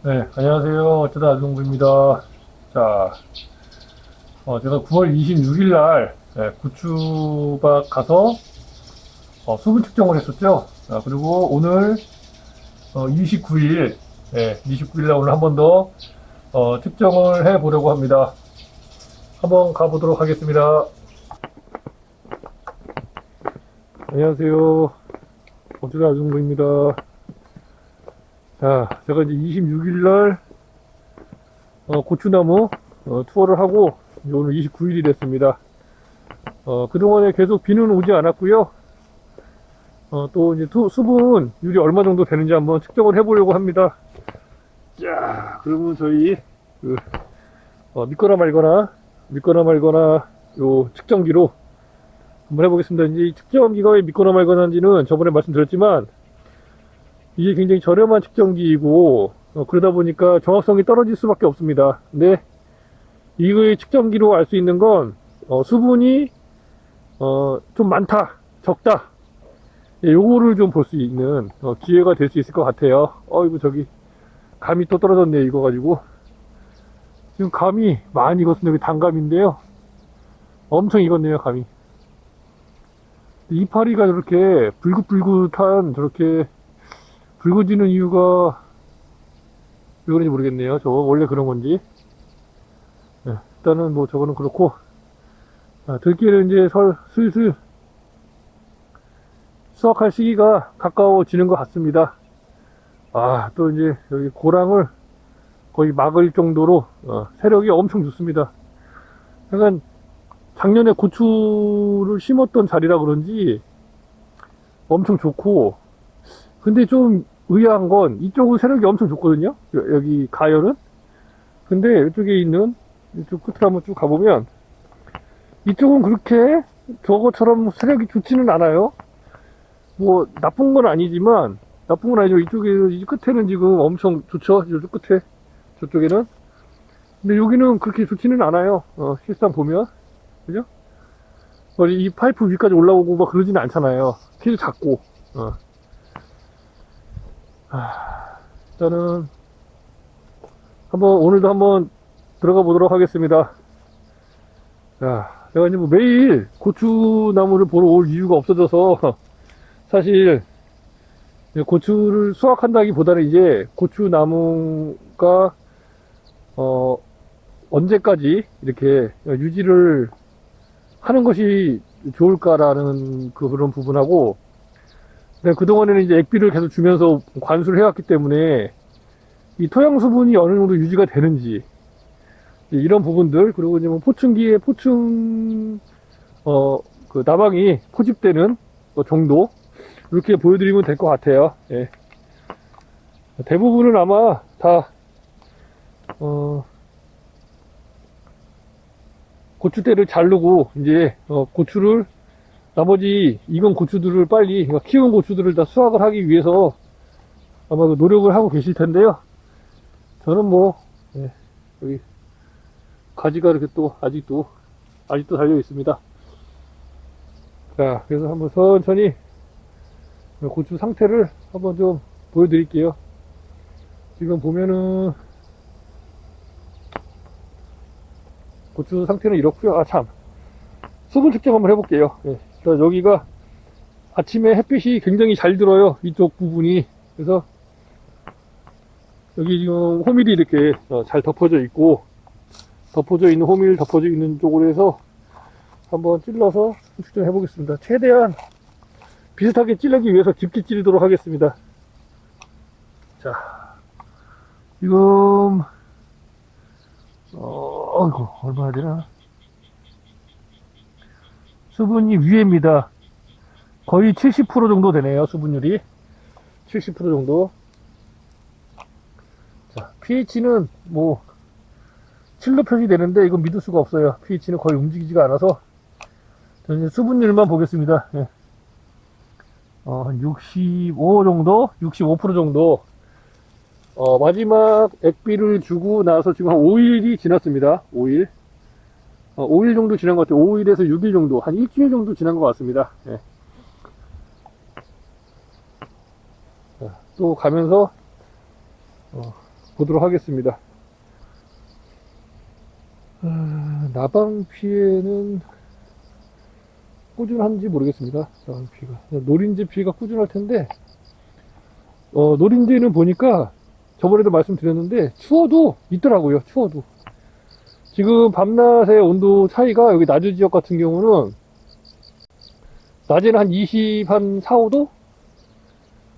네, 안녕하세요. 어쩌다 아주동부입니다. 자, 제가 9월 26일 날 고추밭 가서 수분 측정을 했었죠. 그리고 오늘 29일, 29일 날 오늘 한 번 더 측정을 해 보려고 합니다. 한번 가보도록 하겠습니다. 안녕하세요. 어쩌다 아주동부입니다. 자, 제가 이제 26일 날 고추나무 투어를 하고 이제 오늘 29일이 됐습니다. 그동안에 계속 비는 오지 않았고요. 또 이제 수분율이 얼마 정도 되는지 한번 측정을 해보려고 합니다. 자, 그러면 저희 믿거나 말거나 요 측정기로 한번 해보겠습니다. 이제 이 측정기가 왜 믿거나 말거나인지는 저번에 말씀드렸지만 이게 굉장히 저렴한 측정기이고 그러다 보니까 정확성이 떨어질 수밖에 없습니다. 근데 이거의 측정기로 알 수 있는 건 수분이 좀 많다, 적다, 요거를 좀 볼 수 있는 기회가 될 수 있을 것 같아요. 이거 저기 감이 또 떨어졌네요. 이거 가지고 지금 감이 많이 익었습니다. 여기 단감인데요, 엄청 익었네요. 감이. 이파리가 저렇게 불긋불긋한, 저렇게 붉어지는 이유가 왜 그런지 모르겠네요. 저거 원래 그런 건지. 일단은 뭐 저거는 그렇고, 들깨를 이제 슬슬 수확할 시기가 가까워지는 것 같습니다. 또 이제 여기 고랑을 거의 막을 정도로 세력이 엄청 좋습니다. 약간 작년에 고추를 심었던 자리라 그런지 엄청 좋고, 근데 좀 의아한 건 이쪽은 세력이 엄청 좋거든요. 여기 가열은. 근데 이쪽에 있는 이쪽 끝을 한번 쭉 가보면 이쪽은 그렇게 저거처럼 세력이 좋지는 않아요. 뭐 나쁜 건 아니지만, 이쪽에 이 끝에는 지금 엄청 좋죠. 이쪽 끝에, 저쪽에는. 근데 여기는 그렇게 좋지는 않아요. 실상 보면, 그죠? 이 파이프 위까지 올라오고 막 그러지는 않잖아요. 키도 작고. 일단은 오늘도 한번 들어가 보도록 하겠습니다. 자, 내가 이제 뭐 매일 고추나무를 보러 올 이유가 없어져서 사실 고추를 수확한다기보다는 이제 고추나무가 언제까지 이렇게 유지를 하는 것이 좋을까라는 그런 부분하고, 그동안에는 이제 액비를 계속 주면서 관수를 해왔기 때문에 이 토양 수분이 어느 정도 유지가 되는지, 이런 부분들, 그리고 이제 뭐 그 나방이 포집되는 정도, 이렇게 보여드리면 될 것 같아요. 예. 대부분은 아마 다 고추대를 자르고 이제 고추를, 나머지 익은 고추들을 빨리, 그러니까 키운 고추들을 다 수확을 하기 위해서 아마 노력을 하고 계실 텐데요. 저는 뭐 여기 가지가 이렇게 또 아직도 달려 있습니다. 자, 그래서 한번 천천히 고추 상태를 한번 좀 보여드릴게요. 지금 보면은 고추 상태는 이렇고요. 수분 측정 한번 해볼게요. 여기가 아침에 햇빛이 굉장히 잘 들어요. 이쪽 부분이. 그래서 여기 지금 호밀이 이렇게 잘 덮어져 있고, 호밀 덮어져 있는 쪽으로 해서 한번 찔러서 측정해 보겠습니다. 최대한 비슷하게 찌르기 위해서 깊게 찌르도록 하겠습니다. 자, 지금 얼마나 되나? 수분이 위에입니다. 거의 70% 정도 되네요. 수분율이 70% 정도. 자, pH는 뭐 7로 표시되는데 이건 믿을 수가 없어요. pH는 거의 움직이지가 않아서 저는 수분율만 보겠습니다. 한 65 정도, 65% 정도. 마지막 액비를 주고 나서 지금 한 5일이 지났습니다. 5일. 5일 정도 지난 것 같아요. 5일에서 6일 정도, 한 일주일 정도 지난 것 같습니다. 또 가면서 보도록 하겠습니다. 나방 피해는 꾸준한지 모르겠습니다. 나방 피해가. 노린지 피해가 꾸준할 텐데, 노린지는 보니까 저번에도 말씀드렸는데, 추워도 있더라고요. 추워도. 지금 밤낮의 온도 차이가 여기 나주 지역 같은 경우는, 낮에는 한 4, 5도?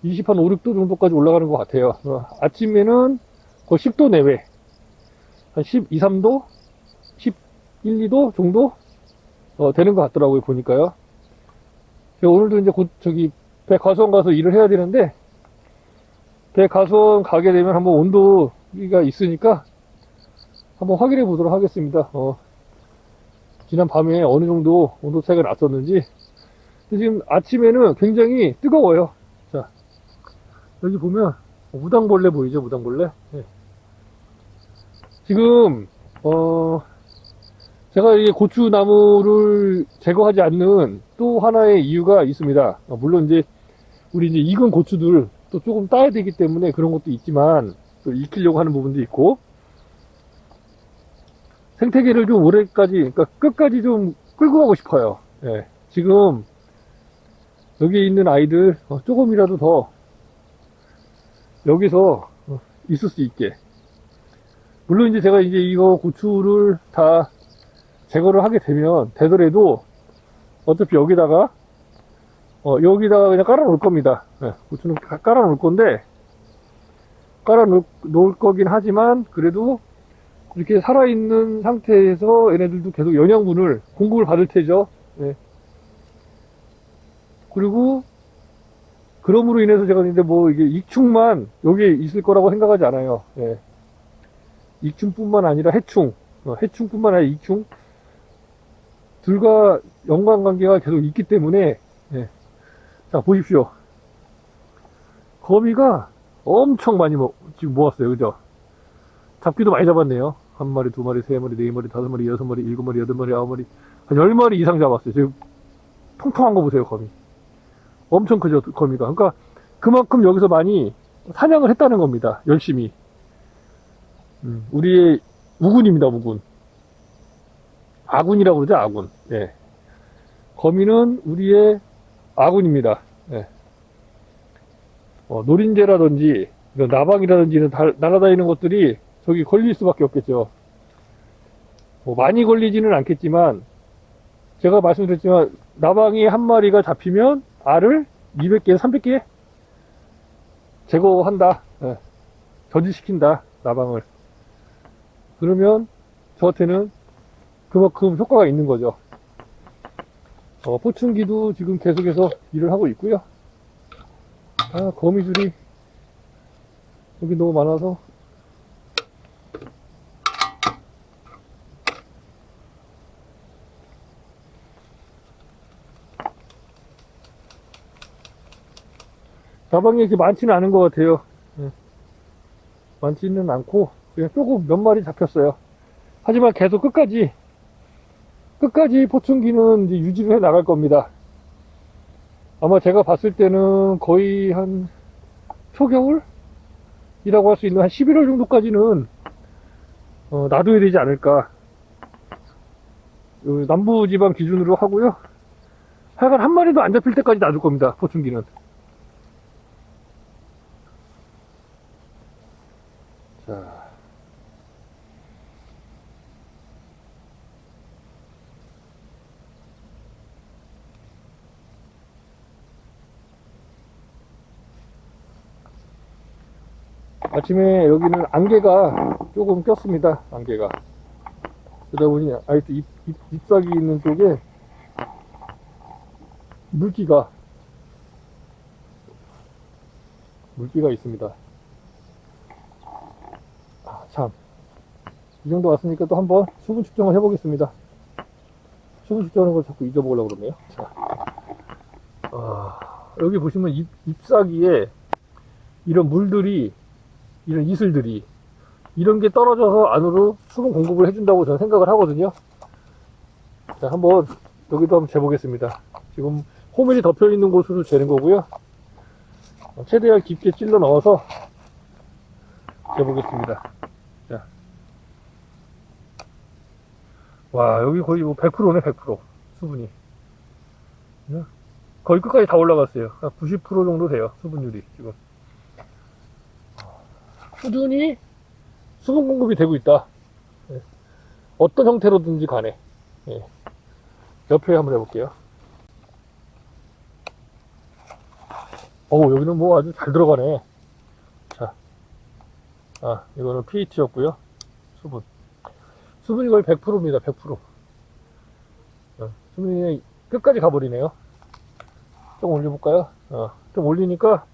5, 6도 정도까지 올라가는 것 같아요. 아침에는 거의 10도 내외. 한 12, 3도? 11, 2도 정도? 되는 것 같더라고요, 보니까요. 오늘도 이제 곧 배가수원 가서 일을 해야 되는데, 배가수원 가게 되면 한번 온도가 있으니까, 한번 확인해 보도록 하겠습니다. 지난 밤에 어느 정도 온도 차이가 났었는지. 지금 아침에는 굉장히 뜨거워요. 자, 여기 보면, 무당벌레 보이죠, 무당벌레? 네. 지금, 제가 이 고추나무를 제거하지 않는 또 하나의 이유가 있습니다. 물론 이제 우리 이제 익은 고추들 또 조금 따야 되기 때문에 그런 것도 있지만 또 익히려고 하는 부분도 있고 생태계를 좀 오래까지 그러니까 끝까지 좀 끌고 가고 싶어요. 예. 지금 여기 있는 아이들 조금이라도 더 여기서 있을 수 있게 물론 이제 제가 이제 이거 고추를 다 제거를 하게 되더라도 어차피 여기다가 그냥 깔아 놓을 겁니다. 네, 고추는 깔아 놓을 건데 깔아 놓을 거긴 하지만 그래도 이렇게 살아있는 상태에서 얘네들도 계속 영양분을 공급을 받을 테죠. 네. 그리고 그럼으로 인해서 제가 근데 뭐 이게 익충만 여기에 있을 거라고 생각하지 않아요. 네. 익충뿐만 아니라 해충뿐만 아니라 익충 둘과 연관관계가 계속 있기 때문에 예. 자 보십시오. 거미가 엄청 많이 지금 모았어요. 그죠? 잡기도 많이 잡았네요. 1마리, 2마리, 3마리, 4마리, 5마리, 6마리, 7마리, 8마리, 9마리 한 10마리 이상 잡았어요. 지금 통통한 거 보세요. 거미 엄청 크죠. 거미가. 그러니까 그만큼 여기서 많이 사냥을 했다는 겁니다. 열심히. 우리의 우군입니다. 우군. 아군이라고 그러죠, 아군. 예. 거미는 우리의 아군입니다. 예. 노린재라든지, 나방이라든지 날아다니는 것들이 저기 걸릴 수밖에 없겠죠. 뭐 많이 걸리지는 않겠지만, 제가 말씀드렸지만, 나방이 한 마리가 잡히면 알을 200개, 300개 제거한다. 예. 저지시킨다, 나방을. 그러면 저한테는 그만큼 효과가 있는 거죠. 포춘기도 지금 계속해서 일을 하고 있고요. 거미줄이 여기 너무 많아서 나방이 이렇게 많지는 않은 것 같아요. 많지는 않고 그냥 조금 몇 마리 잡혔어요. 하지만 계속 끝까지 포춘기는 이제 유지를 해 나갈 겁니다. 아마 제가 봤을 때는 거의 한 초겨울이라고 할 수 있는 한 11월 정도까지는 놔둬야 되지 않을까. 남부지방 기준으로 하고요. 하여간 한 마리도 안 잡힐 때까지 놔둘 겁니다. 포춘기는. 자. 아침에 여기는 안개가 조금 꼈습니다. 안개가. 그러다 보니 아직도 잎사귀 있는 쪽에 물기가 있습니다. 참. 이 정도 왔으니까 또 한번 수분 측정을 해보겠습니다. 수분 측정하는 걸 자꾸 잊어보려고 그러네요. 자. 여기 보시면 잎사귀에 이런 물들이 이런 이슬들이 이런 게 떨어져서 안으로 수분 공급을 해준다고 저는 생각을 하거든요. 자, 한번 여기도 한번 재보겠습니다. 지금 호밀이 덮여 있는 곳으로 재는 거고요. 최대한 깊게 찔러 넣어서 재보겠습니다. 자. 와, 여기 거의 뭐 100%네, 100%. 수분이. 거의 끝까지 다 올라갔어요. 90% 정도 돼요, 수분율이, 지금. 꾸준히 수분 공급이 되고 있다. 예. 어떤 형태로든지 간에. 예. 옆에 한번 해볼게요. 여기는 뭐 아주 잘 들어가네. 자. 이거는 pH였고요. 수분이 거의 100%입니다, 100%. 수분이 끝까지 가버리네요. 좀 올려볼까요? 좀 올리니까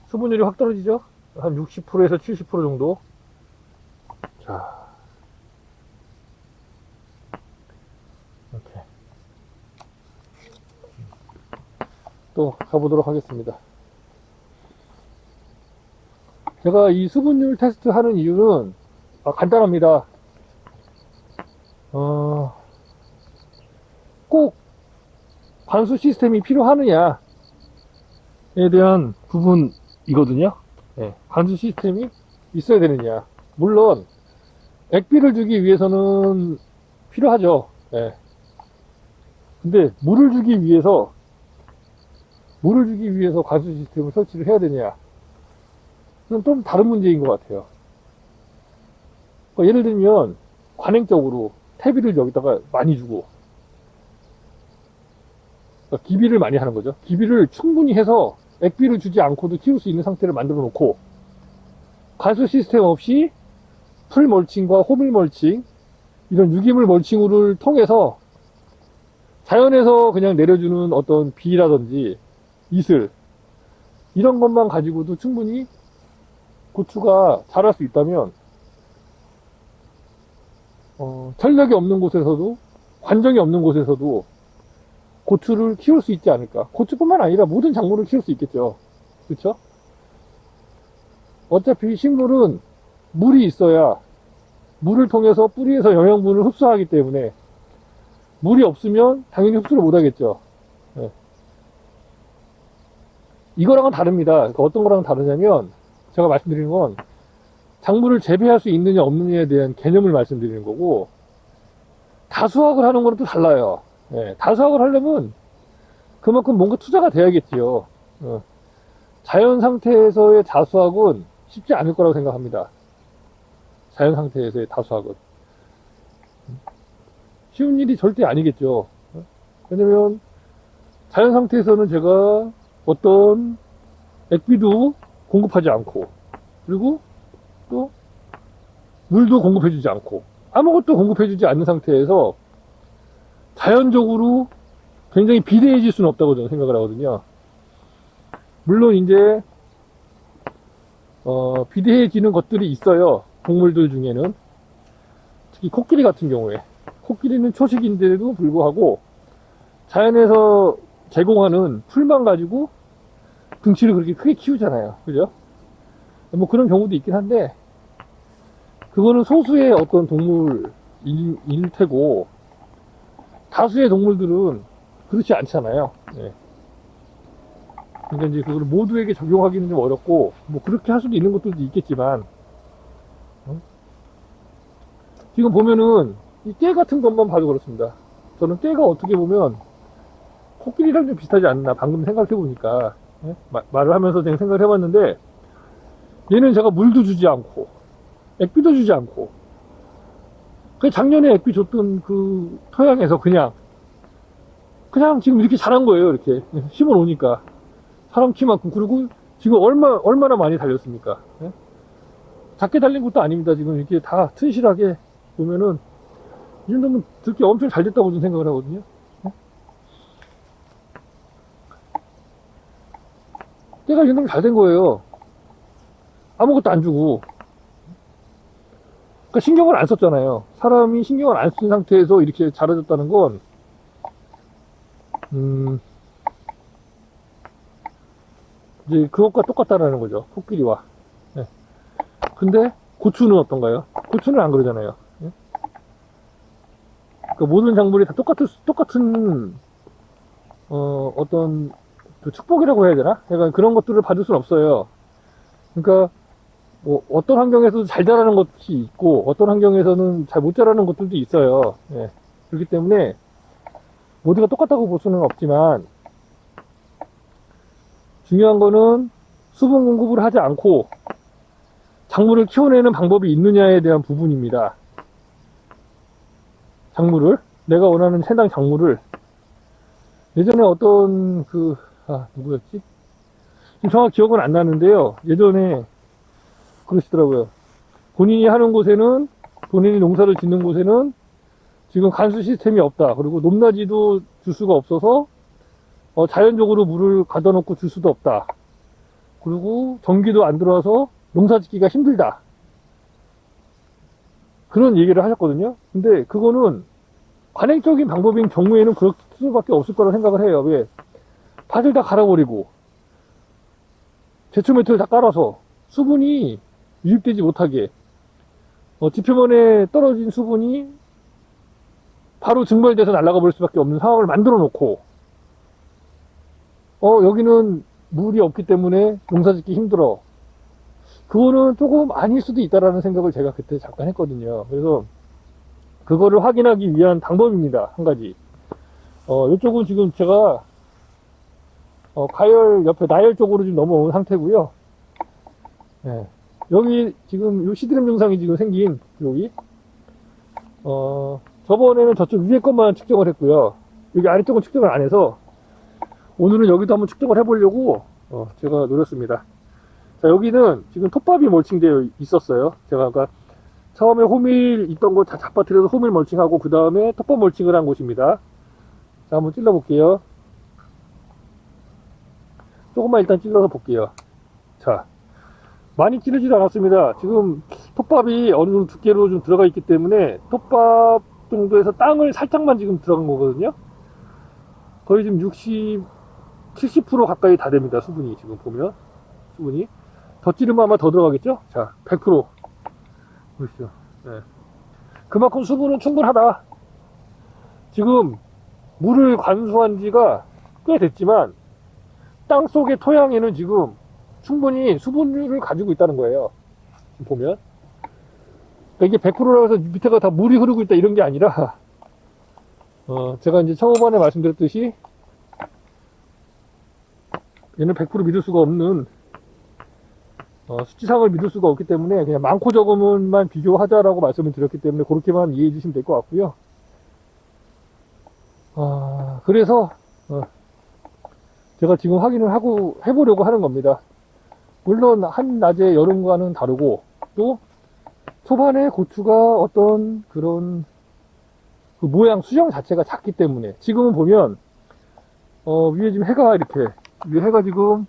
수분율이 확 떨어지죠? 한 60%에서 70% 정도. 자. 이렇게. 또 가보도록 하겠습니다. 제가 이 수분율 테스트 하는 이유는 간단합니다. 꼭 관수 시스템이 필요하느냐에 대한 부분이거든요. 네, 관수 시스템이 있어야 되느냐. 물론 액비를 주기 위해서는 필요하죠. 네. 근데 물을 주기 위해서 관수 시스템을 설치를 해야 되냐. 그건 좀 다른 문제인 것 같아요. 예를 들면 관행적으로 퇴비를 여기다가 많이 주고 기비를 많이 하는 거죠. 기비를 충분히 해서 액비를 주지 않고도 키울 수 있는 상태를 만들어 놓고 관수 시스템 없이 풀 멀칭과 호밀 멀칭 이런 유기물 멀칭을 통해서 자연에서 그냥 내려주는 어떤 비라든지 이슬 이런 것만 가지고도 충분히 고추가 자랄 수 있다면 전력이 없는 곳에서도 관정이 없는 곳에서도 고추를 키울 수 있지 않을까. 고추뿐만 아니라 모든 작물을 키울 수 있겠죠. 그렇죠? 어차피 식물은 물이 있어야 물을 통해서 뿌리에서 영양분을 흡수하기 때문에 물이 없으면 당연히 흡수를 못 하겠죠. 네. 이거랑은 다릅니다. 그러니까 어떤 거랑 다르냐면 제가 말씀드리는 건 작물을 재배할 수 있느냐 없느냐에 대한 개념을 말씀드리는 거고 다수확을 하는 거는 또 달라요. 네, 다수확을 하려면 그만큼 뭔가 투자가 돼야겠지요. 자연 상태에서의 다수확은 쉽지 않을 거라고 생각합니다. 자연 상태에서의 다수확은 쉬운 일이 절대 아니겠죠. 왜냐면 자연 상태에서는 제가 어떤 액비도 공급하지 않고 그리고 또 물도 공급해주지 않고 아무것도 공급해주지 않는 상태에서 자연적으로 굉장히 비대해질 수는 없다고 저는 생각을 하거든요. 물론 이제 비대해지는 것들이 있어요. 동물들 중에는 특히 코끼리 같은 경우에 코끼리는 초식인데도 불구하고 자연에서 제공하는 풀만 가지고 등치를 그렇게 크게 키우잖아요. 그죠? 뭐 그런 경우도 있긴 한데 그거는 소수의 어떤 동물일 테고 다수의 동물들은 그렇지 않잖아요. 네. 그러니까 이제 그걸 모두에게 적용하기는 좀 어렵고 뭐 그렇게 할 수도 있는 것들도 있겠지만 지금 보면은 이 깨 같은 것만 봐도 그렇습니다. 저는 깨가 어떻게 보면 코끼리랑 좀 비슷하지 않나 방금 생각해 보니까 네? 말을 하면서 제가 생각을 해봤는데 얘는 제가 물도 주지 않고 액비도 주지 않고 그 작년에 액비 줬던 그 토양에서 그냥 지금 이렇게 자란 거예요. 이렇게 심어 놓으니까 사람 키만큼. 그리고 지금 얼마나 많이 달렸습니까? 예? 작게 달린 것도 아닙니다. 지금 이렇게 다 튼실하게 보면은 이 정도면 듣기 엄청 잘 됐다고 저는 생각을 하거든요. 예? 때가 이 정도면 잘 된 거예요. 아무것도 안 주고. 그러니까 신경을 안 썼잖아요. 사람이 신경을 안 쓴 상태에서 이렇게 자라졌다는 건 이제 그것과 똑같다라는 거죠. 코끼리와. 예. 근데 고추는 어떤가요? 고추는 안 그러잖아요. 예? 그러니까 모든 작물이 다 똑같은 어떤 그 축복이라고 해야 되나? 약간 그런 것들을 받을 수는 없어요. 그러니까 뭐 어떤 환경에서도 잘 자라는 것이 있고 어떤 환경에서는 잘 못 자라는 것들도 있어요. 예. 그렇기 때문에 모두가 똑같다고 볼 수는 없지만 중요한 거는 수분 공급을 하지 않고 작물을 키워내는 방법이 있느냐에 대한 부분입니다. 작물을 내가 원하는 생당 작물을 예전에 어떤 누구였지? 지금 정확히 기억은 안 나는데요. 예전에 그러시더라고요. 본인이 하는 곳에는 본인이 농사를 짓는 곳에는 지금 관수 시스템이 없다. 그리고 높낮이도 줄 수가 없어서 자연적으로 물을 가둬놓고 줄 수도 없다. 그리고 전기도 안 들어와서 농사 짓기가 힘들다. 그런 얘기를 하셨거든요. 근데 그거는 관행적인 방법인 경우에는 그럴 수밖에 없을 거라 생각을 해요. 왜? 밭을 다 갈아버리고 제초 매트를 다 깔아서 수분이 유입되지 못하게 지표면에 떨어진 수분이 바로 증발돼서 날아가 버릴 수밖에 없는 상황을 만들어 놓고 여기는 물이 없기 때문에 농사 짓기 힘들어. 그거는 조금 아닐 수도 있다라는 생각을 제가 그때 잠깐 했거든요. 그래서 그거를 확인하기 위한 방법입니다. 한 가지. 이쪽은 지금 제가 가열 옆에 나열 쪽으로 지금 넘어온 상태고요. 네. 여기 지금 요 시드램 증상이 지금 생긴 여기 저번에는 저쪽 위에 것만 측정을 했고요. 여기 아래쪽은 측정을 안 해서 오늘은 여기도 한번 측정을 해보려고 제가 노렸습니다. 자, 여기는 지금 톱밥이 멀칭되어 있었어요. 제가 아까 처음에 호밀 있던 거 다 잡아뜨려서 호밀 멀칭하고 그 다음에 톱밥 멀칭을 한 곳입니다. 자, 한번 찔러 볼게요. 조금만 일단 찔러서 볼게요. 자, 많이 찌르지도 않았습니다. 지금 톱밥이 어느 정도 두께로 좀 들어가 있기 때문에 톱밥 정도에서 땅을 살짝만 지금 들어간 거거든요. 거의 지금 60, 70% 가까이 다 됩니다. 수분이 지금 보면 수분이 더 찌르면 아마 더 들어가겠죠. 자, 100% 보시죠. 네. 그만큼 수분은 충분하다. 지금 물을 관수한 지가 꽤 됐지만 땅 속의 토양에는 지금 충분히 수분율을 가지고 있다는 거예요. 지금 보면 이게 100%라고 해서 밑에가 다 물이 흐르고 있다 이런 게 아니라 제가 이제 초반에 말씀드렸듯이 얘는 100% 믿을 수가 없는 수치상을 믿을 수가 없기 때문에 그냥 많고 적음만 비교하자라고 말씀을 드렸기 때문에 그렇게만 이해해 주시면 될 것 같고요. 그래서 제가 지금 확인을 하고 해보려고 하는 겁니다. 물론 한낮에 여름과는 다르고 또 초반에 고추가 어떤 그런 그 모양 수정 자체가 작기 때문에 지금은 보면 위에 지금 해가 이렇게 위에 해가 지금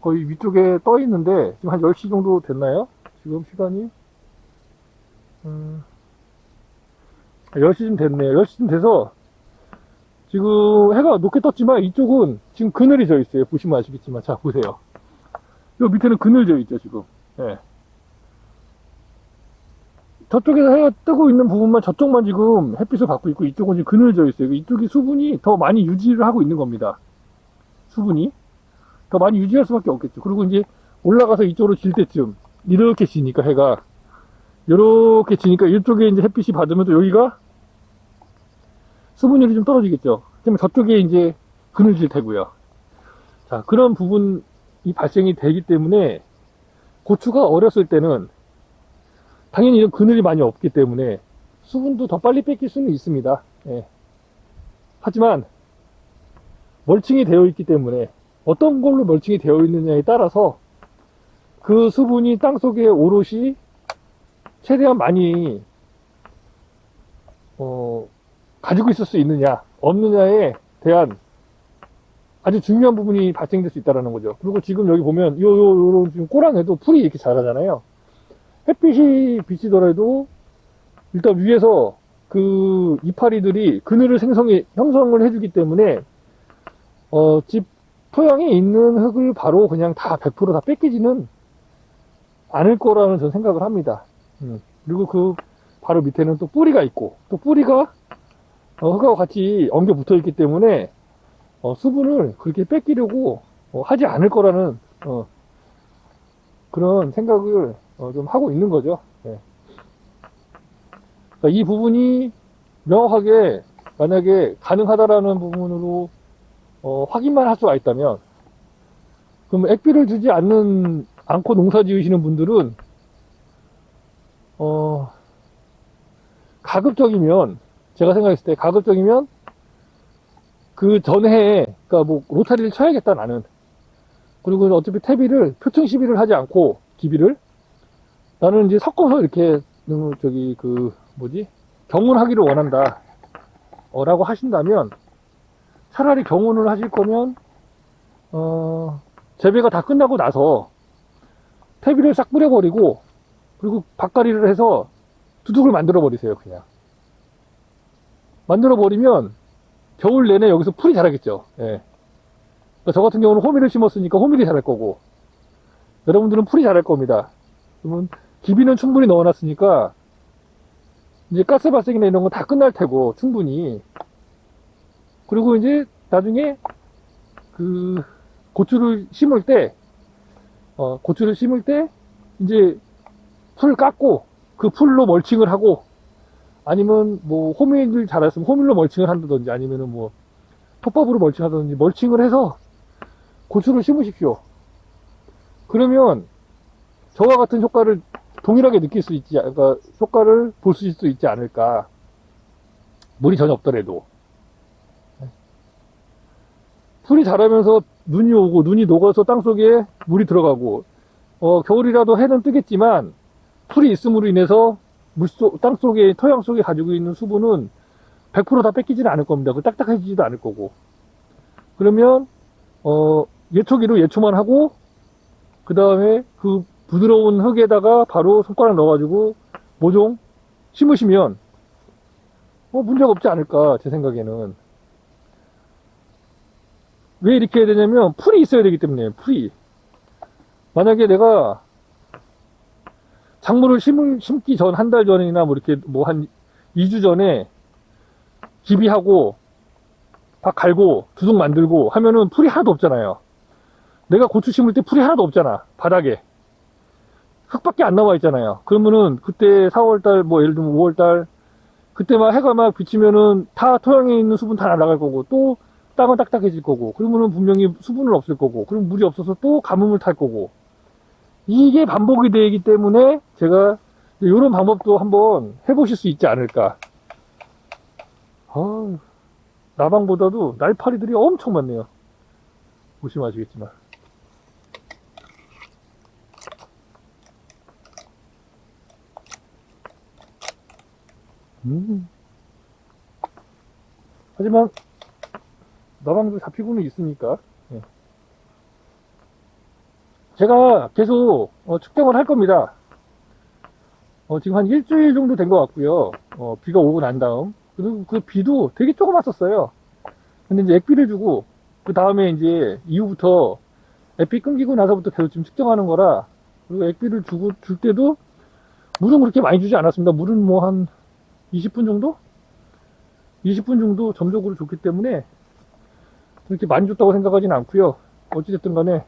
거의 위쪽에 떠 있는데 지금 한 10시 정도 됐나요? 지금 시간이 10시쯤 됐네요. 10시쯤 돼서 지금 해가 높게 떴지만 이쪽은 지금 그늘이 져 있어요. 보시면 아시겠지만 자 보세요. 요 밑에는 그늘 져 있죠 지금. 네. 저쪽에서 해가 뜨고 있는 부분만 저쪽만 지금 햇빛을 받고 있고 이쪽은 지금 그늘 져 있어요. 이쪽이 수분이 더 많이 유지를 하고 있는 겁니다. 수분이 더 많이 유지할 수밖에 없겠죠. 그리고 이제 올라가서 이쪽으로 질 때쯤 이렇게 지니까 해가 이렇게 지니까 이쪽에 이제 햇빛이 받으면 또 여기가 수분율이 좀 떨어지겠죠. 그러면 저쪽에 이제 그늘질 테고요. 자, 그런 부분이 발생이 되기 때문에 고추가 어렸을 때는 당연히 이런 그늘이 많이 없기 때문에 수분도 더 빨리 뺏길 수는 있습니다. 예. 하지만 멀칭이 되어 있기 때문에 어떤 걸로 멀칭이 되어 있느냐에 따라서 그 수분이 땅속에 오롯이 최대한 많이 가지고 있을 수 있느냐 없느냐에 대한 아주 중요한 부분이 발생될 수 있다는 거죠. 그리고 지금 여기 보면 요 지금 꼬랑에도 풀이 이렇게 자라잖아요. 햇빛이 비치더라도 일단 위에서 그 이파리들이 그늘을 형성을 해주기 때문에 집 토양에 있는 흙을 바로 그냥 다 100%다 뺏기지는 않을 거라는 저는 생각을 합니다. 그리고 그 바로 밑에는 또 뿌리가 있고 또 뿌리가 흙하고 같이 엉겨 붙어 있기 때문에 수분을 그렇게 뺏기려고 하지 않을 거라는 그런 생각을 좀 하고 있는 거죠. 예. 그러니까 이 부분이 명확하게 만약에 가능하다라는 부분으로 확인만 할 수가 있다면, 그럼 액비를 주지 않고 농사 지으시는 분들은 가급적이면, 제가 생각했을 때 가급적이면 그 전해에, 그러니까 뭐 로타리를 쳐야겠다 나는. 그리고 어차피 퇴비를 표층 시비를 하지 않고 기비를 나는 이제 섞어서 이렇게 경운하기를 원한다 라고 하신다면, 차라리 경운을 하실 거면 재배가 다 끝나고 나서 퇴비를 싹 뿌려버리고, 그리고 밭가리를 해서 두둑을 만들어 버리세요. 그냥 만들어 버리면 겨울 내내 여기서 풀이 자라겠죠. 예. 그러니까 저 같은 경우는 호미를 심었으니까 호밀이 자랄 거고, 여러분들은 풀이 자랄 겁니다. 그러면 기비는 충분히 넣어놨으니까 이제 가스 발생이나 이런 거 다 끝날 테고 충분히. 그리고 이제 나중에 그 고추를 심을 때 이제 풀 깎고 그 풀로 멀칭을 하고, 아니면 뭐 호밀을 자랐으면 호밀로 멀칭을 한다든지, 아니면은 뭐 톱밥으로 멀칭하든지 멀칭을 해서 고추를 심으십시오. 그러면 저와 같은 효과를 동일하게 느낄 수 있지, 그러니까 효과를 볼 수 있지 않을까. 물이 전혀 없더라도. 풀이 자라면서 눈이 오고 눈이 녹아서 땅속에 물이 들어가고, 겨울이라도 해는 뜨겠지만 풀이 있음으로 인해서 땅속에, 토양 속에 가지고 있는 수분은 100%다 뺏기지는 않을 겁니다. 그 딱딱해지지도 않을 거고. 그러면 예초기로 예초만 하고, 그 다음에 그 부드러운 흙에다가 바로 손가락 넣어가지고 모종 심으시면 문제가 없지 않을까, 제 생각에는. 왜 이렇게 해야 되냐면 풀이 있어야 되기 때문에. 풀이, 만약에 내가 작물을 심기 전 한 달 전이나 뭐 이렇게 뭐 한 2주 전에 기비하고 밭 갈고 두둑 만들고 하면은 풀이 하나도 없잖아요. 내가 고추 심을 때 풀이 하나도 없잖아. 바닥에 흙밖에 안 나와 있잖아요. 그러면은 그때 4월달, 뭐 예를 들면 5월달, 그때 막 해가 막 비치면은 다 토양에 있는 수분 다 날아갈 거고, 또 땅은 딱딱해질 거고, 그러면은 분명히 수분은 없을 거고, 그럼 물이 없어서 또 가뭄을 탈 거고, 이게 반복이 되기 때문에 제가 이런 방법도 한번 해보실 수 있지 않을까. 나방보다도 날파리들이 엄청 많네요. 보시면 아시겠지만. 하지만 나방도 잡히고는 있으니까. 예. 제가 계속 측정을 할 겁니다. 지금 한 일주일 정도 된 것 같고요. 비가 오고 난 다음, 그리고 그 비도 되게 조금 왔었어요. 근데 이제 액비를 주고 그 다음에 이제 이후부터 액비 끊기고 나서부터 계속 지금 측정하는 거라. 그리고 액비를 줄 때도 물은 그렇게 많이 주지 않았습니다. 물은 뭐 한 20분 정도? 20분 정도 점적으로 줬기 때문에 그렇게 많이 줬다고 생각하지는 않고요. 어찌됐든 간에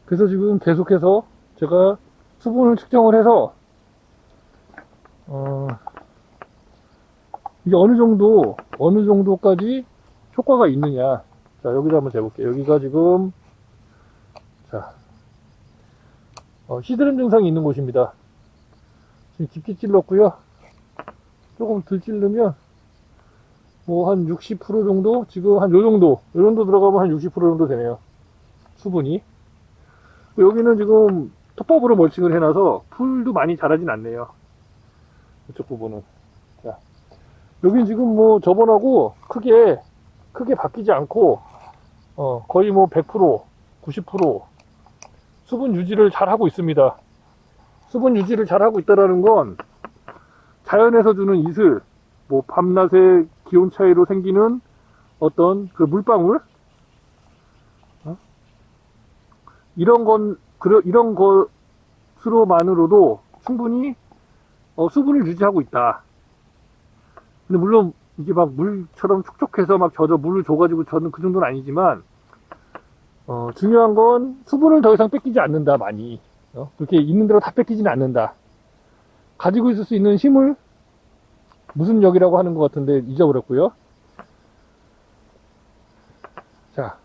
그래서 지금 계속해서 제가 수분을 측정을 해서 이게 어느 정도까지 효과가 있느냐. 자, 여기다 한번 재볼게요. 여기가 지금, 자, 시드름 증상이 있는 곳입니다. 지금 깊게 찔렀고요. 조금 덜 찔르면 뭐 한 60% 정도, 지금 한 요 정도 들어가면 한 60% 정도 되네요. 수분이. 여기는 지금 톱밥으로 멀칭을 해놔서 풀도 많이 자라진 않네요. 이쪽 부분은. 자, 여긴 지금 뭐 저번하고 크게 바뀌지 않고 거의 뭐 100%, 90% 수분 유지를 잘 하고 있습니다. 수분 유지를 잘 하고 있다라는 건 자연에서 주는 이슬, 뭐 밤낮의 기온 차이로 생기는 어떤 그 물방울, 이런 것으로만으로도 충분히 수분을 유지하고 있다. 근데 물론 이게 막 물처럼 촉촉해서 막 젖어 물을 줘가지고 젖는 그 정도는 아니지만 중요한 건 수분을 더 이상 뺏기지 않는다. 많이 그렇게 있는 대로 다 뺏기지는 않는다. 가지고 있을 수 있는 힘을 무슨 역이라고 하는 것 같은데 잊어버렸고요. 자,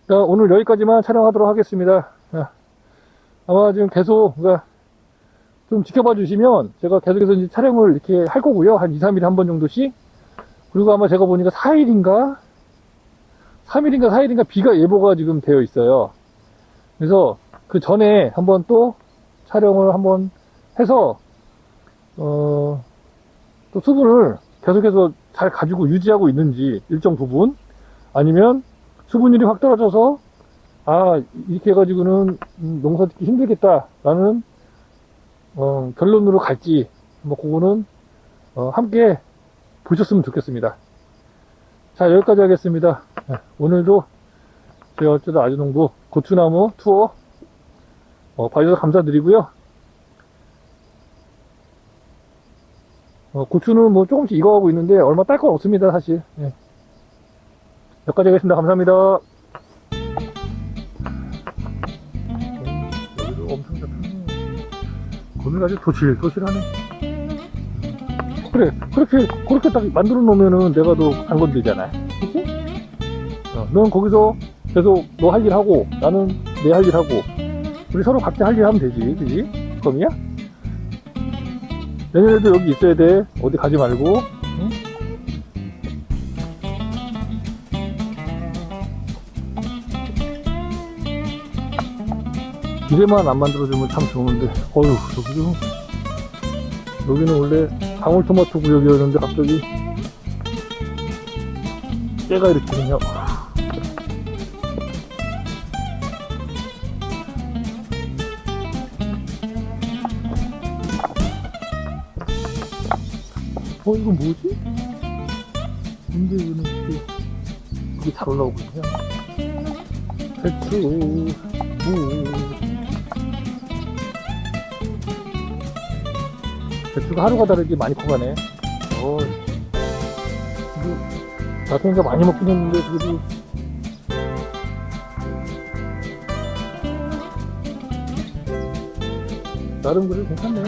오늘 여기까지만 촬영하도록 하겠습니다. 아마 지금 계속 좀 지켜봐 주시면 제가 계속해서 이제 촬영을 이렇게 할 거고요. 한 2, 3일에 한 번 정도씩. 그리고 아마 제가 보니까 4일인가 4일인가 비가 예보가 지금 되어 있어요. 그래서 그 전에 한번 또 촬영을 한번 해서 또 수분을 계속해서 잘 가지고 유지하고 있는지 일정 부분, 아니면 수분율이 확 떨어져서 이렇게 해가지고는 농사 짓기 힘들겠다라는 결론으로 갈지, 뭐 그거는 함께 보셨으면 좋겠습니다. 자, 여기까지 하겠습니다. 오늘도 저희 어쩌다 아주농부 고추나무 투어 봐주셔서 감사드리고요. 고추는 뭐 조금씩 익어가고 있는데 얼마 딸 건 없습니다, 사실. 여기까지 하겠습니다. 감사합니다. 여기도 엄청 잡히네. 거미가 아주 도실도실하네. 그래, 그렇게 딱 만들어 놓으면은 내가 더 안 건들잖아. 그치? 넌 거기서 계속 너 할 일 하고, 나는 내 할 일 하고, 우리 서로 각자 할 일 하면 되지, 그지? 거미야? 내년에도 여기 있어야 돼. 어디 가지 말고. 응? 이래만 안 만들어주면 참 좋은데, 여기는 원래 방울토마토 구역이었는데 갑자기 깨가 이렇게 그냥. 이건 뭐지? 근데 이거는 그게 잘 올라오고 있냐? 배추, 배추가 하루가 다르게 많이 커가네. 자생이가 많이 먹긴 했는데, 그래도. 나름 그래도 괜찮네.